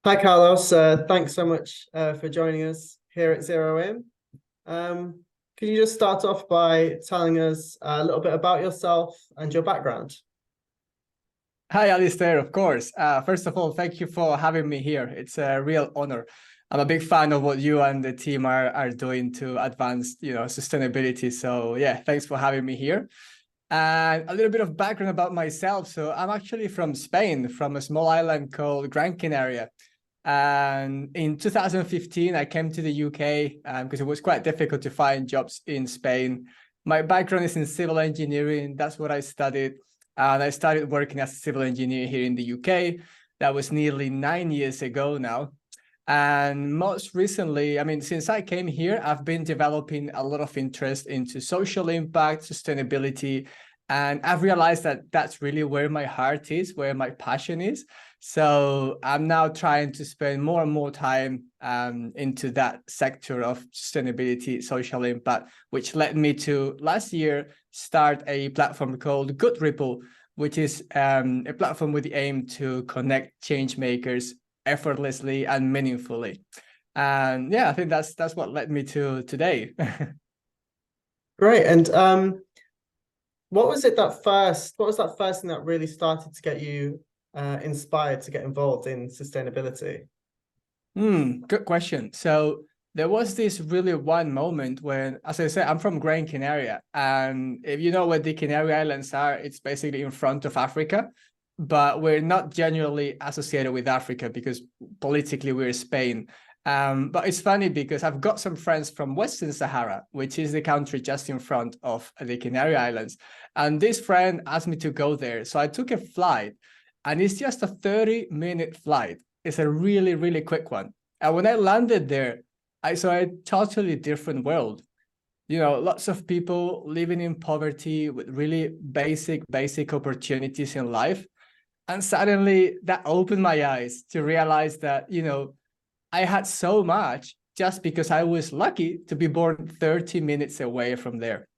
Hi, Carlos. Thanks so much for joining us here at Zero In. Could you just start off by telling us a little bit about yourself and your background? Hi, Alistair, of course. First of all, thank you for having me here. It's a real honor. I'm a big fan of what you and the team are doing to advance, sustainability. So yeah, thanks for having me here. And a little bit of background about myself. So I'm actually from Spain, from a small island called Gran Canaria. And in 2015, I came to the UK because it was quite difficult to find jobs in Spain. My background is in civil engineering. That's what I studied. And I started working as a civil engineer here in the UK. That was nearly 9 years ago now. And most recently, I mean, since I came here, I've been developing a lot of interest into social impact, sustainability, and I've realized that that's really where my heart is, where my passion is. So I'm now trying to spend more and more time into that sector of sustainability, social impact, which led me to last year start a platform called Good Ripple, which is a platform with the aim to connect change makers effortlessly and meaningfully. And yeah, I think that's what led me to today. Great. And what was that first thing that really started to get you inspired to get involved in sustainability? Good question. So there was this really one moment when, as I said, I'm from Gran Canaria. And if you know where the Canary Islands are, it's basically in front of Africa. But we're not generally associated with Africa because politically we're Spain. But it's funny because I've got some friends from Western Sahara, which is the country just in front of the Canary Islands. And this friend asked me to go there. So I took a flight, and it's just a 30-minute flight. It's a really, really quick one. And when I landed there, I saw a totally different world. Lots of people living in poverty with really basic opportunities in life. And suddenly that opened my eyes to realize that, I had so much just because I was lucky to be born 30 minutes away from there.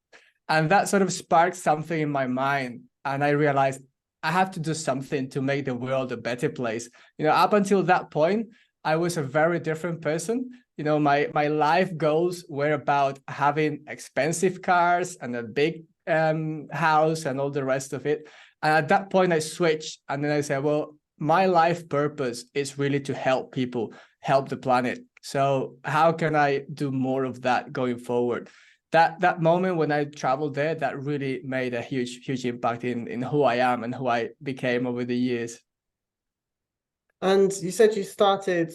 And that sort of sparked something in my mind. And I realized I have to do something to make the world a better place. Up until that point, I was a very different person. My life goals were about having expensive cars and a big house and all the rest of it. And at that point, I switched. And then I said, well, my life purpose is really to help people, help the planet. So how can I do more of that going forward? That moment when I traveled there, that really made a huge impact in who I am and who I became over the years. And you said you started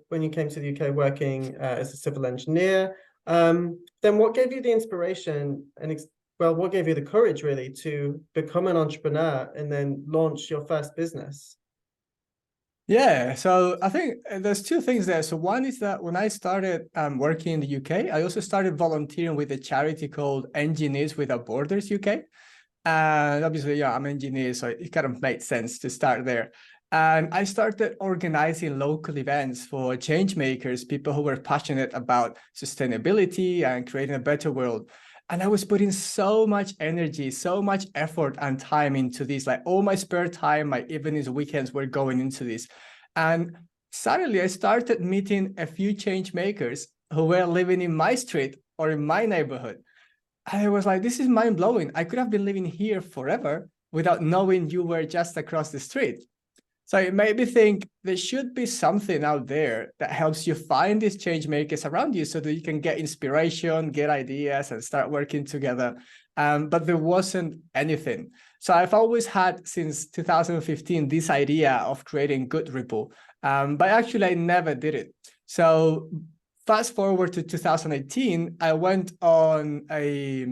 when you came to the UK working as a civil engineer. Then what gave you the inspiration well, what gave you the courage really to become an entrepreneur and then launch your first business? Yeah, so I think there's two things there. So one is that when I started working in the UK, I also started volunteering with a charity called Engineers Without Borders UK. And obviously, yeah, I'm an engineer, so it kind of made sense to start there. And I started organizing local events for change makers, people who were passionate about sustainability and creating a better world. And I was putting so much energy, so much effort and time into this. Like all my spare time, my evenings, weekends were going into this. And suddenly I started meeting a few change makers who were living in my street or in my neighborhood. I was like, this is mind blowing. I could have been living here forever without knowing you were just across the street. So it made me think there should be something out there that helps you find these change makers around you so that you can get inspiration, get ideas, and start working together. But there wasn't anything. So I've always had since 2015 this idea of creating Good Ripple, but actually I never did it. So fast forward to 2018, I went on a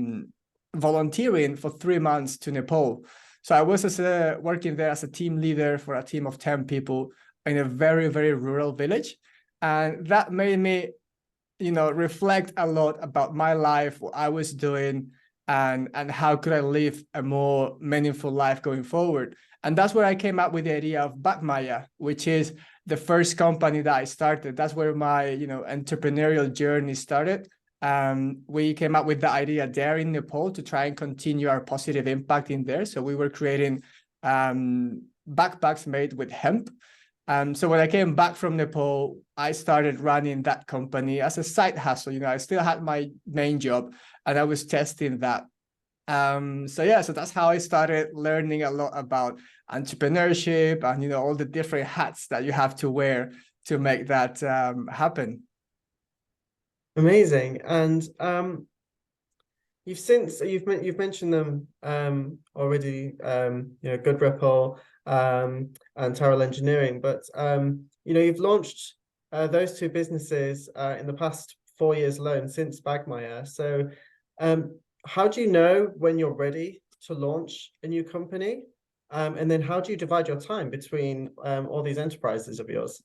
volunteering for 3 months to Nepal. So I was working there as a team leader for a team of 10 people in a very, very rural village. And that made me, reflect a lot about my life, what I was doing, and how could I live a more meaningful life going forward. And that's where I came up with the idea of Bagmaya, which is the first company that I started. That's where my, entrepreneurial journey started. We came up with the idea there in Nepal to try and continue our positive impact in there. So we were creating backpacks made with hemp. So when I came back from Nepal, I started running that company as a side hustle. You know, I still had my main job and I was testing that. So yeah, so that's how I started learning a lot about entrepreneurship and, you know, all the different hats that you have to wear to make that happen. Amazing. And you've mentioned them already, Good Ripple and Terol Engineering, but you've launched those two businesses in the past 4 years alone since Bagmire. So how do you know when you're ready to launch a new company? And then how do you divide your time between all these enterprises of yours?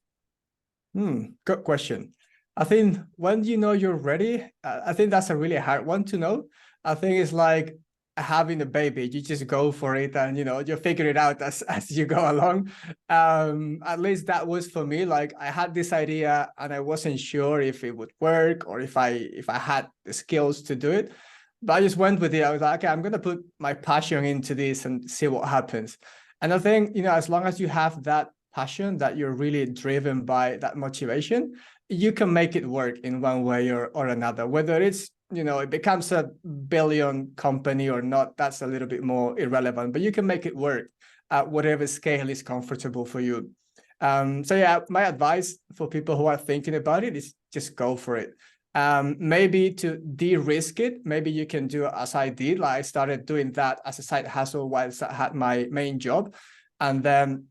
Good question. I think when you know you're ready, I think that's a really hard one to know. I think it's like having a baby. You just go for it and, you know, you figure it out as you go along. At least that was for me. Like I had this idea and I wasn't sure if it would work or if I had the skills to do it. But I just went with it. I was like, okay, I'm going to put my passion into this and see what happens. And I think, you know, as long as you have that passion, that you're really driven by that motivation, you can make it work in one way or another. Whether it's, you know, it becomes a billion company or not, that's a little bit more irrelevant, but you can make it work at whatever scale is comfortable for you. So yeah, my advice for people who are thinking about it is just go for it. Maybe to de-risk it, maybe you can do as I did. Like I started doing that as a side hustle whilst I had my main job. And then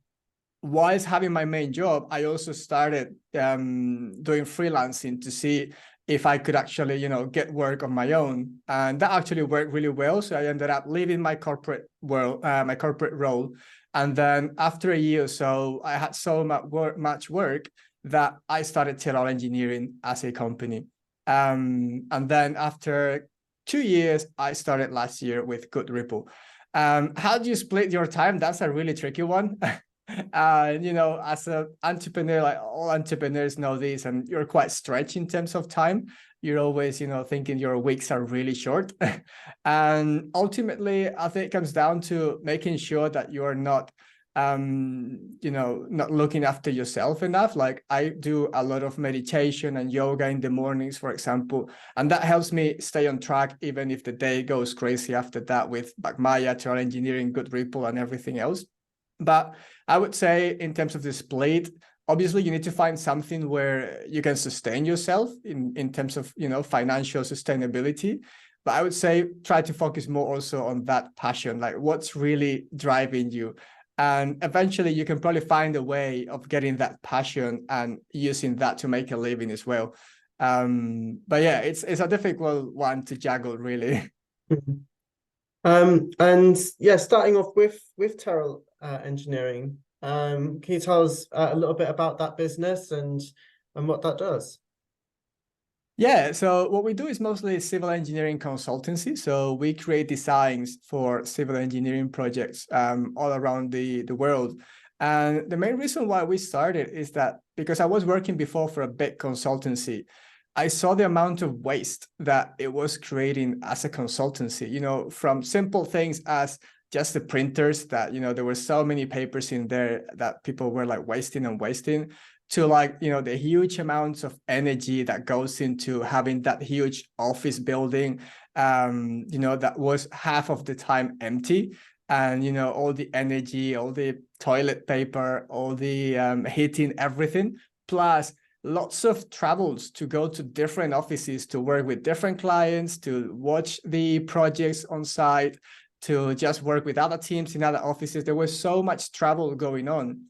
whilst having my main job, I also started doing freelancing to see if I could actually, you know, get work on my own. And that actually worked really well. So I ended up leaving my corporate world, my corporate role. And then after a year or so, I had so much work that I started Terol Engineering as a company. And then after 2 years, I started last year with Good Ripple. How do you split your time? That's a really tricky one. You know, as an entrepreneur, like all entrepreneurs know this, and you're quite stretched in terms of time. You're always, you know, thinking your weeks are really short. And ultimately, I think it comes down to making sure that you're not, you know, not looking after yourself enough. Like I do a lot of meditation and yoga in the mornings, for example, and that helps me stay on track, even if the day goes crazy after that with Bagmaya, Terol Engineering, Good Ripple, and everything else. But I would say in terms of the split, obviously you need to find something where you can sustain yourself in terms of, you know, financial sustainability. But I would say try to focus more also on that passion, like what's really driving you. And eventually you can probably find a way of getting that passion and using that to make a living as well. But yeah, it's a difficult one to juggle, really. And yeah, starting off with Terol Engineering, can you tell us a little bit about that business and what that does? Yeah, so what we do is mostly civil engineering consultancy. So we create designs for civil engineering projects all around the world. And the main reason why we started is that because I was working before for a big consultancy, I saw the amount of waste that it was creating as a consultancy, you know, from simple things as just the printers that, you know, there were so many papers in there that people were like wasting and wasting, to like, you know, the huge amounts of energy that goes into having that huge office building, you know, that was half of the time empty. And, you know, all the energy, all the toilet paper, all the heating, everything, plus lots of travels to go to different offices to work with different clients, to watch the projects on site, to just work with other teams in other offices. There was so much travel going on.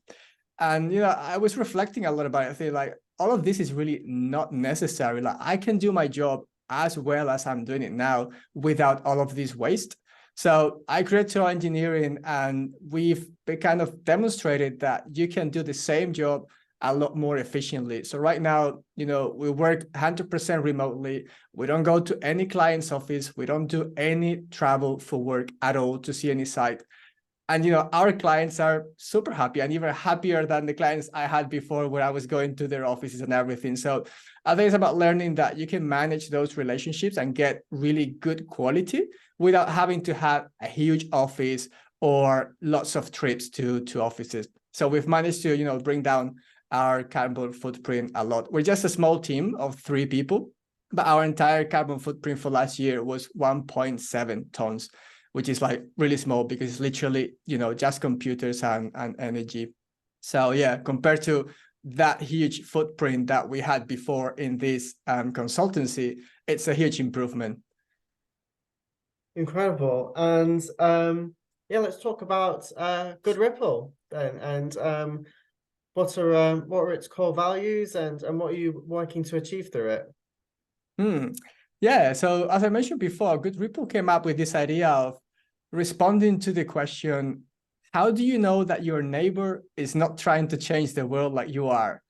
And, you know, I was reflecting a lot about it. I think like all of this is really not necessary. Like I can do my job as well as I'm doing it now without all of this waste. So I created Terol Engineering, and we've kind of demonstrated that you can do the same job a lot more efficiently. So right now, you know, we work 100% remotely. We don't go to any client's office. We don't do any travel for work at all to see any site. And, you know, our clients are super happy, and even happier than the clients I had before, where I was going to their offices and everything. So I think it's about learning that you can manage those relationships and get really good quality without having to have a huge office or lots of trips to offices. So we've managed to, bring down our carbon footprint a lot. We're just a small team of 3 people, but our entire carbon footprint for last year was 1.7 tons, which is like really small because it's literally, just computers and energy. So yeah, compared to that huge footprint that we had before in this consultancy, it's a huge improvement. Incredible. And yeah, let's talk about Good Ripple then. And what are its core values, and what are you working to achieve through it? Yeah, so as I mentioned before, Good Ripple came up with this idea of responding to the question, how do you know that your neighbor is not trying to change the world like you are,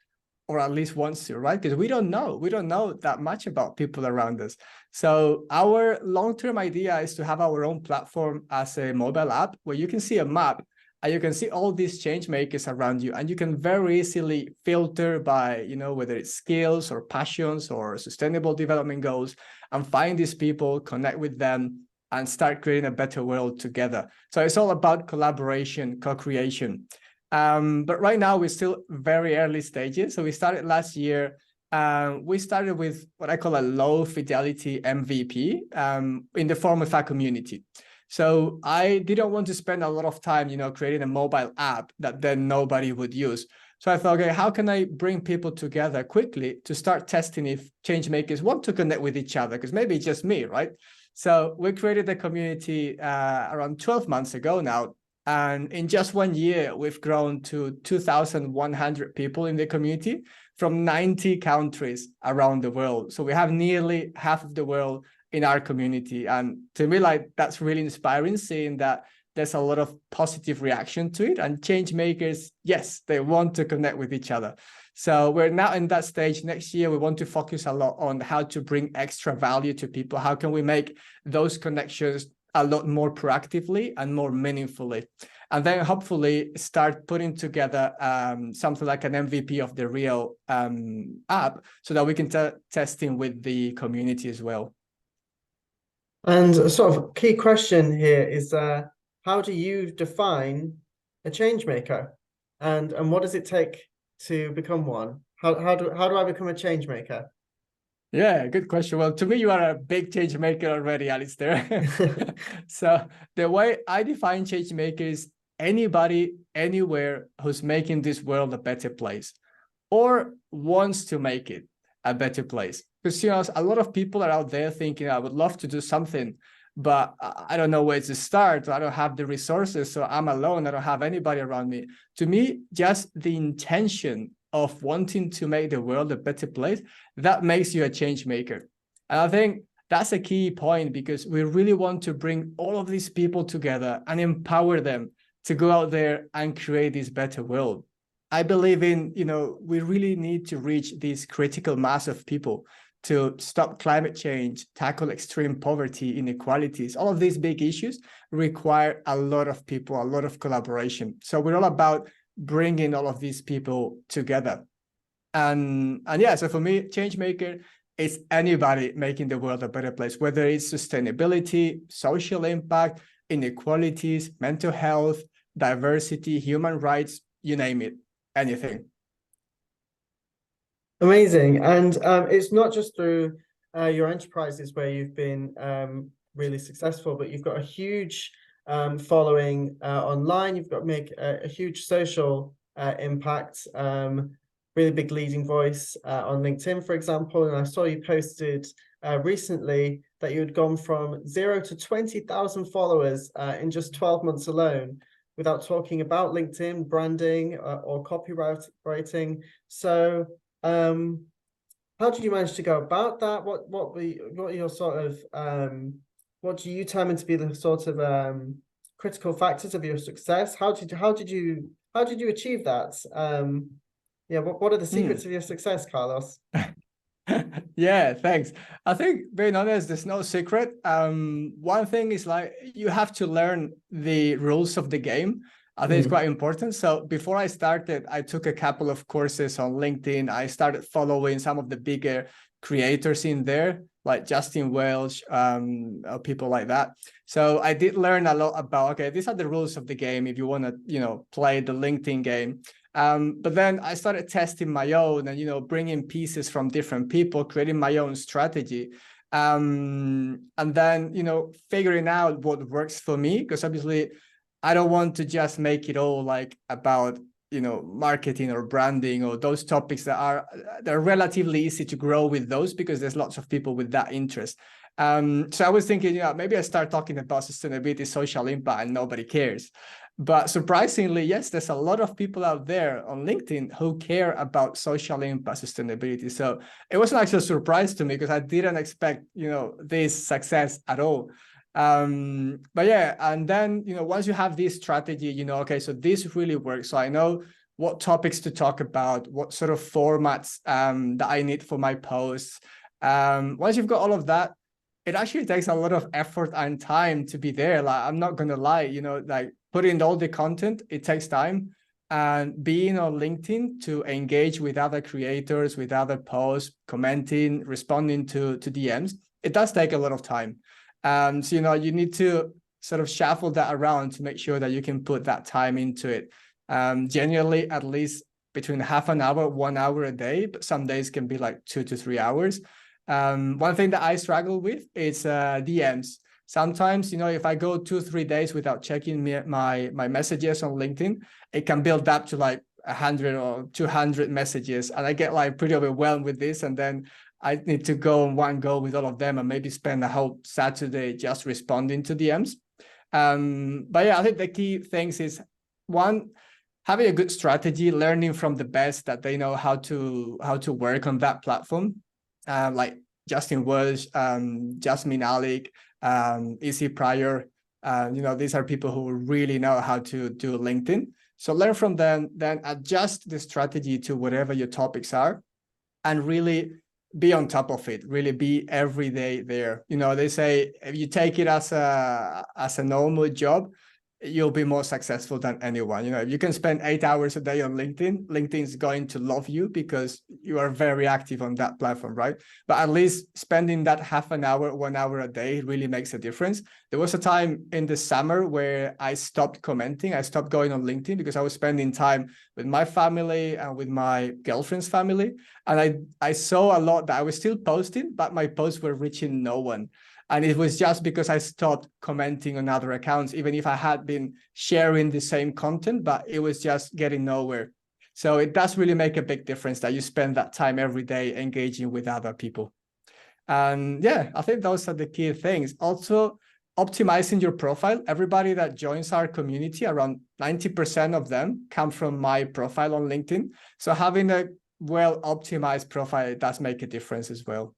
or at least wants to, right? Because we don't know that much about people around us. So our long-term idea is to have our own platform as a mobile app where you can see a map and you can see all these change makers around you, and you can very easily filter by, whether it's skills or passions or sustainable development goals, and find these people, connect with them, and start creating a better world together. So it's all about collaboration, co-creation. But right now we're still very early stages. So we started last year. We started with what I call a low fidelity MVP in the form of a community. So I didn't want to spend a lot of time, creating a mobile app that then nobody would use. So I thought, okay, how can I bring people together quickly to start testing if change makers want to connect with each other? Because maybe it's just me, right? So we created a community around 12 months ago now. And in just 1 year, we've grown to 2,100 people in the community from 90 countries around the world. So we have nearly half of the world in our community. And to me, that's really inspiring, seeing that there's a lot of positive reaction to it. And change makers, yes, they want to connect with each other. So we're now in that stage. Next year, we want to focus a lot on how to bring extra value to people. How can we make those connections a lot more proactively and more meaningfully? And then hopefully start putting together something like an MVP of the real app so that we can testing with the community as well. And a sort of key question here is how do you define a change maker, and what does it take to become one? How do I become a change maker? Yeah, good question. Well, to me, you are a big change maker already, Alistair. So the way I define change maker is anybody, anywhere who's making this world a better place or wants to make it a better place. Because, a lot of people are out there thinking, I would love to do something, but I don't know where to start. I don't have the resources, so I'm alone. I don't have anybody around me. To me, just the intention of wanting to make the world a better place, that makes you a change maker. And I think that's a key point, because we really want to bring all of these people together and empower them to go out there and create this better world. I believe in, we really need to reach this critical mass of people to stop climate change, tackle extreme poverty, inequalities. All of these big issues require a lot of people, a lot of collaboration. So we're all about bringing all of these people together. And yeah, so for me, change maker is anybody making the world a better place, whether it's sustainability, social impact, inequalities, mental health, diversity, human rights, you name it, anything. Amazing. And it's not just through your enterprises where you've been really successful, but you've got a huge following online. You've got to make a huge social impact, really big leading voice on LinkedIn, for example. And I saw you posted recently that you had gone from 0 to 20,000 followers in just 12 months alone, without talking about LinkedIn branding or copywriting. So how did you manage to go about that? What are your sort of what do you determine to be the sort of critical factors of your success? How did you achieve that? Yeah, what are the secrets of your success, Carlos? Yeah, thanks. I think, being honest, there's no secret. One thing is you have to learn the rules of the game. I think it's quite important. So before I started, I took a couple of courses on LinkedIn. I started following some of the bigger creators in there, like Justin Welch, or people like that. So I did learn a lot about, okay, these are the rules of the game if you want to, you know, play the LinkedIn game. But then I started testing my own and, you know, bringing pieces from different people, creating my own strategy. And then, you know, figuring out what works for me, because obviously I don't want to just make it all like about, you know, marketing or branding or those topics they're relatively easy to grow with those because there's lots of people with that interest. So I was thinking, yeah, maybe I start talking about sustainability, social impact, and nobody cares. But surprisingly, yes, there's a lot of people out there on LinkedIn who care about social impact, sustainability. So it wasn't actually a surprise to me because I didn't expect, you know, this success at all. But yeah, and then, you know, once you have this strategy, you know, okay, so this really works. So I know what topics to talk about, what sort of formats that I need for my posts. Once you've got all of that, it actually takes a lot of effort and time to be there. Like, I'm not gonna lie, you know, like putting all the content, it takes time. And being on LinkedIn to engage with other creators, with other posts, commenting, responding to DMs, it does take a lot of time. So, you know, you need to sort of shuffle that around to make sure that you can put that time into it. Generally, at least between half an hour, 1 hour a day, but some days can be like 2 to 3 hours. One thing that I struggle with is DMs. Sometimes, you know, if I go 2-3 days without checking my messages on LinkedIn, it can build up to like 100 or 200 messages, and I get like pretty overwhelmed with this, and then I need to go on one go with all of them and maybe spend a whole Saturday just responding to DMs. But yeah, I think the key things is, one, having a good strategy, learning from the best that they know how to work on that platform, like Justin Welch, Jasmine Alec, Easy Pryor. You know, these are people who really know how to do LinkedIn. So learn from them, then adjust the strategy to whatever your topics are, and really be on top of it, really be every day there. You know, they say if you take it as a normal job, you'll be more successful than anyone. You know, if you can spend 8 hours a day on LinkedIn, LinkedIn's going to love you because you are very active on that platform, right? But at least spending that half an hour, 1 hour a day really makes a difference. There was a time in the summer where I stopped commenting. I stopped going on LinkedIn because I was spending time with my family and with my girlfriend's family. And I saw a lot that I was still posting, but my posts were reaching no one. And it was just because I stopped commenting on other accounts, even if I had been sharing the same content, but it was just getting nowhere. So it does really make a big difference that you spend that time every day engaging with other people. And yeah, I think those are the key things. Also, optimizing your profile. Everybody that joins our community, around 90% of them come from my profile on LinkedIn. So having a well-optimized profile does make a difference as well.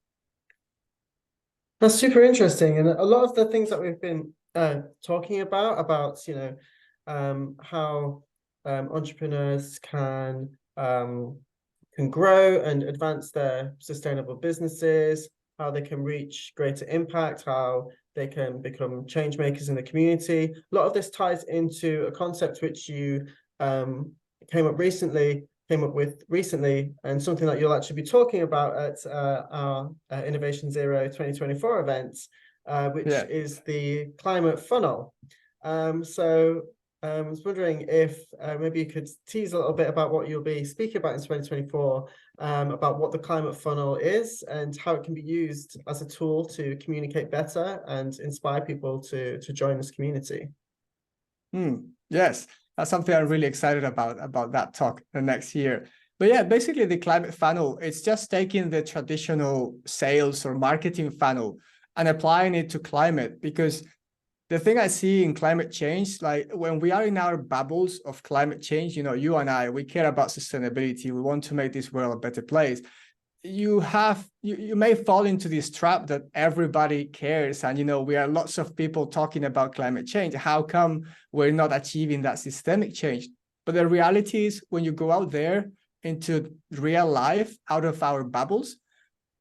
That's super interesting, and a lot of the things that we've been talking about, you know, how entrepreneurs can grow and advance their sustainable businesses, how they can reach greater impact, how they can become change makers in the community. A lot of this ties into a concept which you came up with recently, and something that you'll actually be talking about at our Innovation Zero 2024 event, which is the climate funnel. So I was wondering if maybe you could tease a little bit about what you'll be speaking about in 2024, about what the climate funnel is and how it can be used as a tool to communicate better and inspire people to join this community. Yes, that's something I'm really excited about that talk the next year. But yeah, basically the climate funnel, it's just taking the traditional sales or marketing funnel and applying it to climate, because the thing I see in climate change, like when we are in our bubbles of climate change, you know, you and I, we care about sustainability. We want to make this world a better place. You may fall into this trap that everybody cares, and you know, we are lots of people talking about climate change. How come we're not achieving that systemic change? But the reality is, when you go out there into real life, out of our bubbles,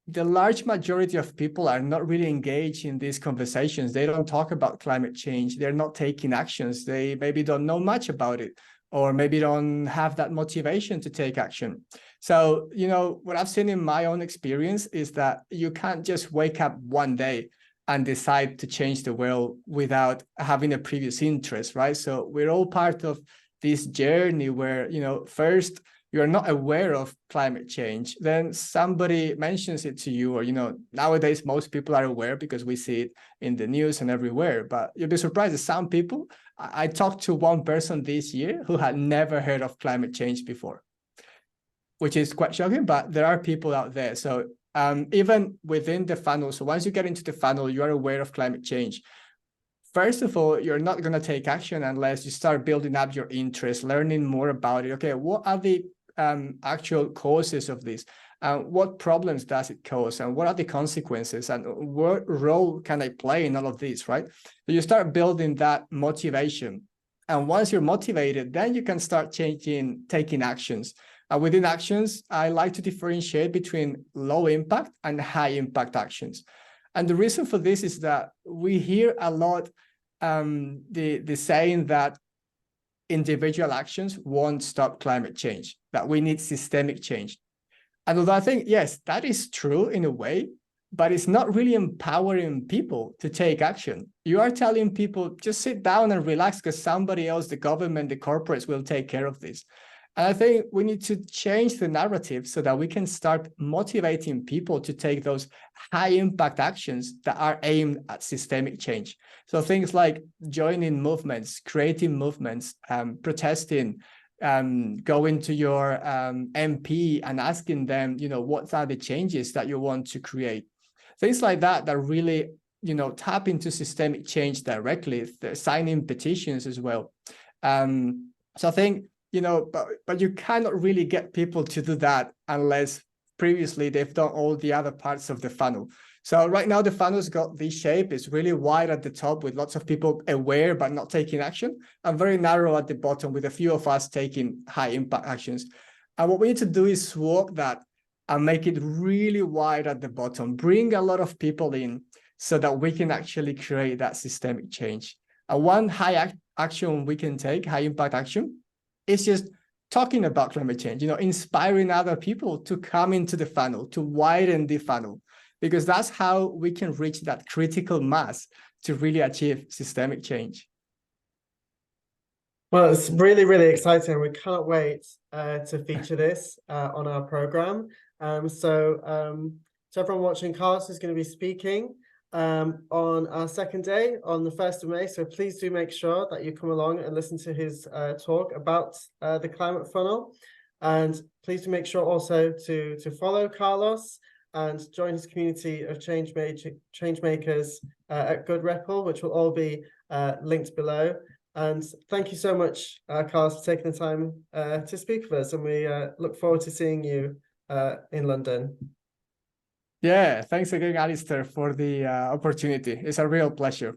the large majority of people are not really engaged in these conversations. They don't talk about climate change. They're not taking actions. They maybe don't know much about it, or maybe don't have that motivation to take action. So, you know, what I've seen in my own experience is that you can't just wake up one day and decide to change the world without having a previous interest, right? So we're all part of this journey where, you know, first you're not aware of climate change, then somebody mentions it to you, or, you know, nowadays most people are aware because we see it in the news and everywhere, but you'll be surprised that some people, I talked to one person this year who had never heard of climate change before, which is quite shocking, but there are people out there. So even within the funnel, so once you get into the funnel, you are aware of climate change. First of all, you're not going to take action unless you start building up your interest, learning more about it. Okay, what are the actual causes of this? What problems does it cause? And what are the consequences? And what role can I play in all of this, right? So you start building that motivation. And once you're motivated, then you can start taking actions. Within actions, I like to differentiate between low impact and high impact actions. And the reason for this is that we hear a lot the saying that individual actions won't stop climate change, that we need systemic change. And although I think, yes, that is true in a way, but it's not really empowering people to take action. You are telling people, just sit down and relax because somebody else, the government, the corporates will take care of this. And I think we need to change the narrative so that we can start motivating people to take those high impact actions that are aimed at systemic change. So things like joining movements, creating movements, protesting, going to your MP and asking them, you know, what are the changes that you want to create? Things like that that really, you know, tap into systemic change directly. They're signing petitions as well. So I think, you know, but you cannot really get people to do that unless previously they've done all the other parts of the funnel. So right now the funnel's got this shape. It's really wide at the top with lots of people aware but not taking action, and very narrow at the bottom with a few of us taking high impact actions. And what we need to do is swap that and make it really wide at the bottom, bring a lot of people in so that we can actually create that systemic change. And one high action we can take, high impact action, is just talking about climate change, you know, inspiring other people to come into the funnel, to widen the funnel, because that's how we can reach that critical mass to really achieve systemic change. Well, it's really, really exciting. We cannot wait to feature this on our program. So everyone watching, Carlos is going to be speaking on our second day on the 1st of May. So please do make sure that you come along and listen to his talk about the climate funnel. And please do make sure also to follow Carlos and join his community of change makers at Good Ripple, which will all be linked below. And thank you so much, Carlos, for taking the time to speak with us. And we look forward to seeing you in London. Yeah, thanks again, Alistair, for the opportunity. It's a real pleasure.